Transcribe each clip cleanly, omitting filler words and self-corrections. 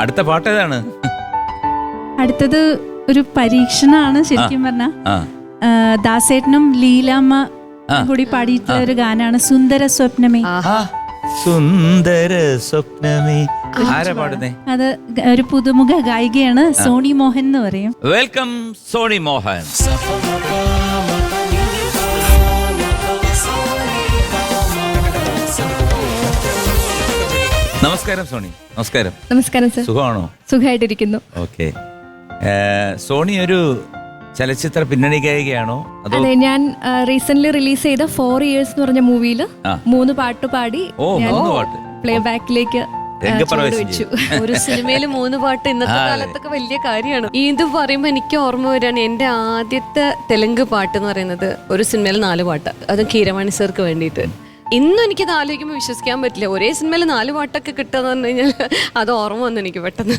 അടുത്ത പാട്ട് ഏതാണ്? അടുത്തത് ഒരു പരീക്ഷണമാണ് ശരിക്കും പറഞ്ഞ. ദാസേട്ടനും ലീലാമ്മ കൂടി പാടിയിട്ടുള്ള ഒരു ഗാനാണ് സുന്ദര സ്വപ്നമേ. സുന്ദര സ്വപ്നമേ. ആരാ പാടുന്നേ? അത് ഒരു പുതുമുഖ ഗായികയാണ്, സോണി മോഹൻ എന്ന് പറയും. വെൽക്കം സോണി മോഹൻ. നമസ്കാരം സോണി. നമസ്കാരം. നമസ്കാരം സർ. സുഖമാണോ? സുഖമായിട്ടിരിക്കുന്നു. ഓക്കെ. സോണി ഒരു ചലച്ചിത്ര പിന്നണി ഗായികയാണോ? അതെ, ഞാൻ റീസെന്റ് റിലീസ് ചെയ്ത 4 years എന്ന് പറഞ്ഞ മൂവിയിൽ 3 പാട്ട് പാടി പ്ലേ ബാക്കിലേക്ക് വെച്ചു. ഒരു സിനിമയിൽ 3 പാട്ട് ഇന്നത്തെ കാലത്തൊക്കെ വലിയ കാര്യമാണ്. ഇത് പറയുമ്പോ എനിക്ക് ഓർമ്മ വരികയാണ് എന്റെ ആദ്യത്തെ തെലുങ്ക് പാട്ട് എന്ന് പറയുന്നത് ഒരു സിനിമയിൽ 4 പാട്ട്, അതും കീരവാണി സാർക്ക് വേണ്ടിയിട്ട്. ഇന്നും എനിക്കത് ആലോചിക്കുമ്പോൾ വിശ്വസിക്കാൻ പറ്റില്ല. ഒരേ സിനിമയിൽ 4 പാട്ടൊക്കെ കിട്ടുക പറഞ്ഞു കഴിഞ്ഞാൽ അത് ഓർമ്മ വന്നു എനിക്ക് പെട്ടെന്ന്.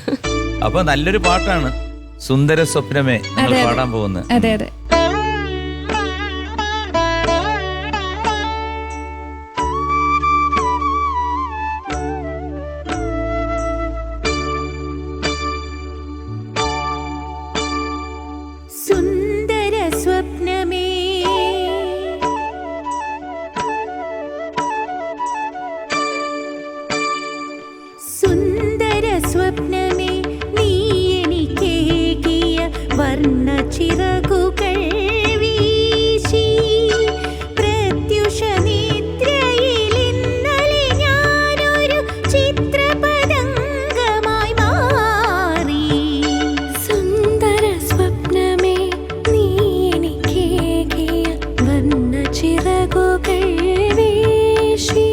അപ്പൊ നല്ലൊരു പാട്ടാണ് സുന്ദര സ്വപ്നമേ പാടാൻ പോകുന്നത്. അതെ അതെ. സുന്ദര സ്വപ്നമേ സുന്ദര സ്വപ്നമേ നീ എനിക്കേകിയ വർണ്ണ ചിറകുകൾ വീശി പ്രത്യുഷ നിദ്രയിൽ ഇന്നലെ ഞാനൊരു ചിത്രപതംഗമായി മാറി. സുന്ദര സ്വപ്നമേ നീ എനിക്കേകിയ വർണ്ണ ചിറകുകൾ വീശി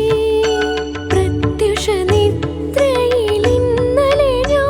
പ്രത്യുഷ നിദ്രയിൽ ഇന്നലെ ഞാൻ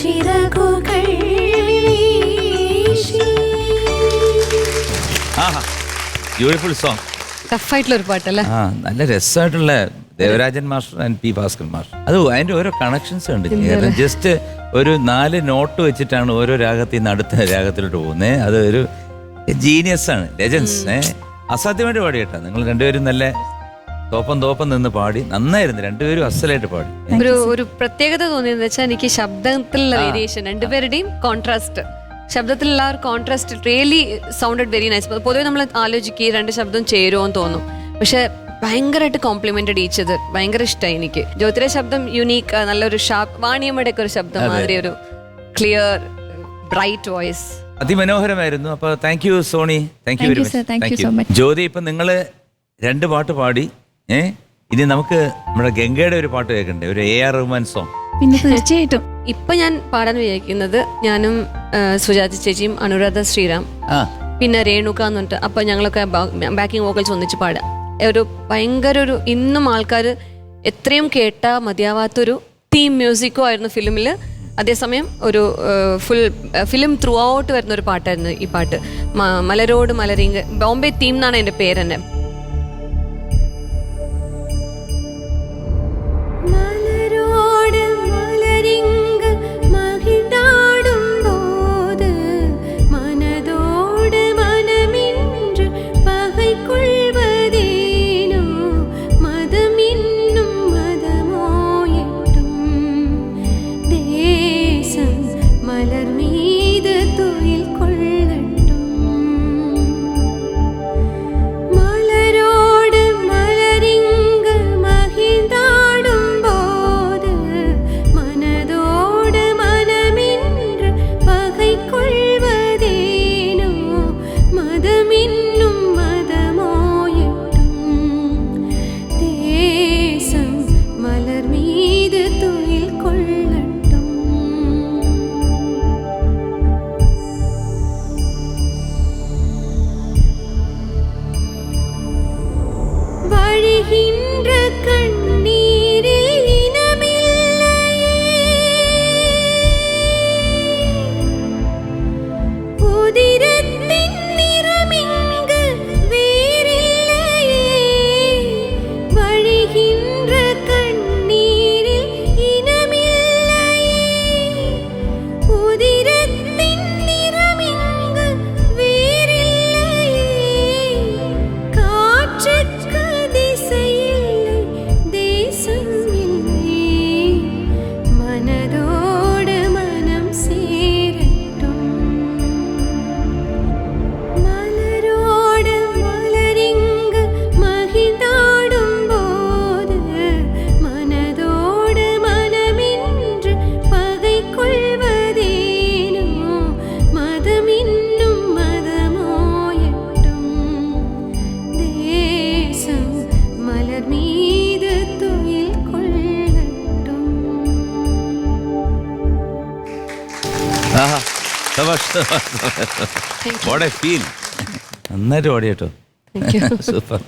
ചിറകുകൾ വീശി. ആഹാ ബ്യൂട്ടിഫുൾ സോങ്. ടഫായിട്ടുള്ള ഒരു പാട്ടല്ലേ? ആ നല്ല രസമായിട്ടുള്ള Devarajan master and P Bhaskar master. അത് അതിന്റെ ഓരോ കണക്ഷൻസ് ഉണ്ട്. ജസ്റ്റ് ഒരു 4 നോട്ട് വെച്ചിട്ടാണ് ഓരോ രാഗത്തിൽ നിന്ന് അടുത്ത രാഗത്തിലോട്ട് പോകുന്നത്. അത് ഒരു ജീനിയസ് ആണ്, ലെജൻസ്. അസാധ്യമായിട്ട് പാടി കേട്ടോ. നിങ്ങൾ രണ്ടുപേരും നല്ല തോപ്പം നിന്ന് പാടി നന്നായിരുന്നു. രണ്ടുപേരും അസലായിട്ട് പാടി. ഒരു പ്രത്യേകത തോന്നിയെന്ന് വെച്ചാൽ എനിക്ക് ശബ്ദത്തിലുള്ള വേരിയേഷൻ, രണ്ടുപേരുടെയും കോൺട്രാസ്റ്റ്, ശബ്ദത്തിലുള്ള ആ ഒരു contrast really sounded very nice. പൊതുവെ നമ്മൾ ആലോചിക്കുക 2 ശബ്ദം ചേരുമോ എന്ന് തോന്നും, പക്ഷെ ഭയങ്കരമായിട്ട് കോംപ്ലിമെന്റഡ് ഈച്ചത്. ഭയങ്കര ഇഷ്ടമായി എനിക്ക്. ജ്യോതിയുടെ ശബ്ദം യുണീക്ക്, നല്ലൊരു ഷാർപ്പ്. വാണിയമ്മയുടെ ഒക്കെ ഒരു ശബ്ദം മാതിരി ഒരു ക്ലിയർ ബ്രൈറ്റ് വോയിസ്. അതിമനോഹരമായിരുന്നു. അപ്പൊ thank you Soni, thank you very much. Jyothi, ഇപ്പൊ നിങ്ങള് 2 പാട്ട് പാടി. ഇനി നമുക്ക് നമ്മുടെ ഗംഗയുടെ ഒരു പാട്ട് കേൾക്കണ്ടേ? ഒരു AR റഹ്മാൻ സോങ്. പിന്നെ തീർച്ചയായിട്ടും ഇപ്പൊ ഞാൻ പാടാൻ വിചാരിക്കുന്നത് ഞാനും സുജാത ചേച്ചിയും അനുരാധ ശ്രീറാം പിന്നെ രേണുക എന്ന് പറഞ്ഞിട്ട്. അപ്പൊ ഞങ്ങളൊക്കെ ബാക്കിംഗ് വോക്കൽസ് ഒന്നിച്ച് പാടാം. ഒരു ഭയങ്കര ഒരു ഇന്നും ആൾക്കാർ എത്രയും കേട്ടാ മതിയാവാത്തൊരു തീം മ്യൂസിക്കോ ആയിരുന്നു ഫിലിമിൽ. അതേസമയം ഒരു ഫുൾ ഫിലിം ത്രൂ ഔട്ട് വരുന്ന ഒരു പാട്ടായിരുന്നു ഈ പാട്ട്. മലരോട് മലരിങ്, ബോംബെ തീം എന്നാണ് എൻ്റെ പേര് തന്നെ. നന്നായിട്ട് പാടി കേട്ടോ. സൂപ്പർ.